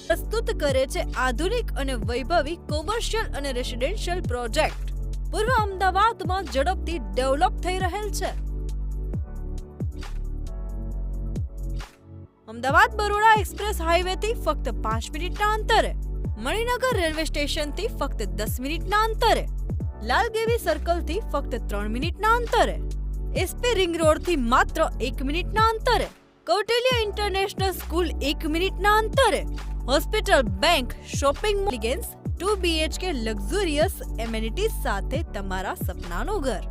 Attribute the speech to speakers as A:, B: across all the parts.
A: પ્રસ્તુત કરે છે આધુનિક અને વૈભવી કોમર્શિયલ અને રેસિડેન્શિયલ પ્રોજેક્ટ પૂર્વ અમદાવાદમાં ઝડપથી ડેવલપ થઈ રહેલ છે। અમદાવાદ બરોડા એક્સપ્રેસ હાઈવે થી ફક્ત 5 મિનિટના અંતરે, મણિનગર રેલવે સ્ટેશન થી ફક્ત 10 મિનિટના અંતરે, લાલગેવી સર્કલ થી ફક્ત 3 મિનિટના અંતરે, એસપી રિંગ રોડ થી માત્ર 1 મિનિટના અંતરે, કૌટિલ્ય ઇન્ટરનેશનલ સ્કૂલ 1 મિનિટના અંતરે, hospital, bank, shopping mall, 2 BHK luxurious amenities સાથે તમારા સપનાનું ઘર।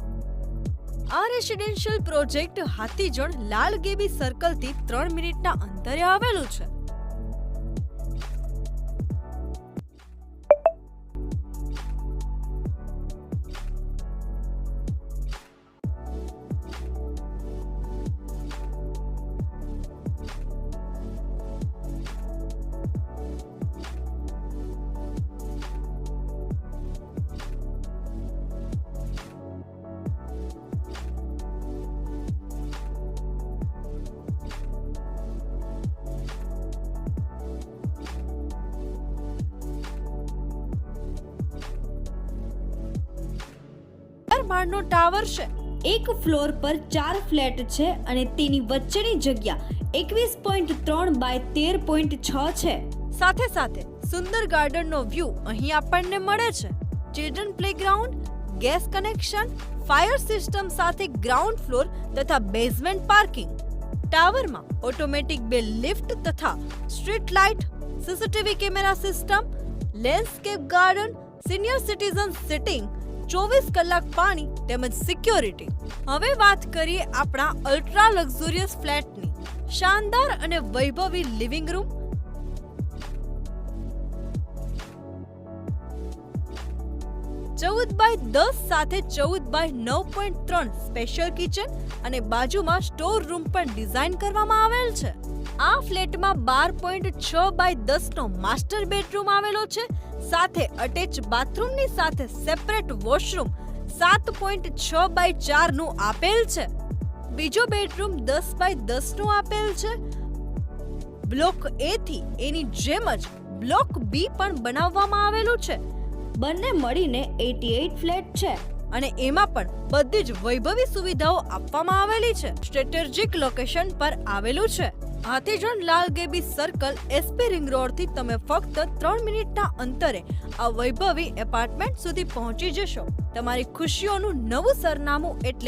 A: આ residential project Hathijan Lalgevi circle થી 3 મિનિટના અંતરે આવેલું છે। માળનો ટાવર છે।
B: એક ફ્લોર પર 4 ફ્લેટ છે અને તેની વચ્ચેની જગ્યા 21.3 બાય 13.6 છે।
A: સાથે સાથે સુંદર ગાર્ડનનો વ્યૂ અહીં આપણને મળે છે। Children playground, gas connection, fire system સાથે ગ્રાઉન્ડ ફ્લોર તથા બેઝમેન્ટ પાર્કિંગ। ટાવરમાં ઓટોમેટિક 2 લિફ્ટ તથા street light, CCTV camera system, landscape garden, senior citizen sitting, 24 કલાક પાણી તેમજ સિક્યોરિટી। હવે વાત કરીએ આપણા અલ્ટ્રા લક્ઝુરિયસ ફ્લેટની। શાનદાર અને વૈભવી લિવિંગ રૂમ, ચૌદ બાય 10 સાથે 14 બાય 9.3 સ્પેશિયલ કિચન અને બાજુમાં સ્ટોર રૂમ પણ ડિઝાઇન કરવામાં આવેલ છે। આ ફ્લેટમાં 12.6 બાય 10 નો માસ્ટર બેડરૂમ આવેલો છે, સાથે અટેચ બાથરૂમની સાથે સેપરેટ વોશરૂમ 7.6 બાય 4 નું આપેલ છે। બીજો બેડરૂમ 10 બાય 10 નું આપેલ છે। બ્લોક A થી એની જેમ જ બ્લોક B પણ બનાવવામાં આવેલું છે।
B: બંને મળીને 88 ફ્લેટ છે
A: અને એમાં પણ બધી જ વૈભવી સુવિધાઓ આપવામાં આવેલી છે। સ્ટ્રેટેજિક લોકેશન પર આવેલું છે। Hathijan Lalgevi circle SP ring road થી તમે ફક્ત 3 મિનિટના અંતરે આ વૈભવી એપાર્ટમેન્ટ સુધી પહોંચી જશો। તમારી ખુશીઓનું નવું સરનામું એટલે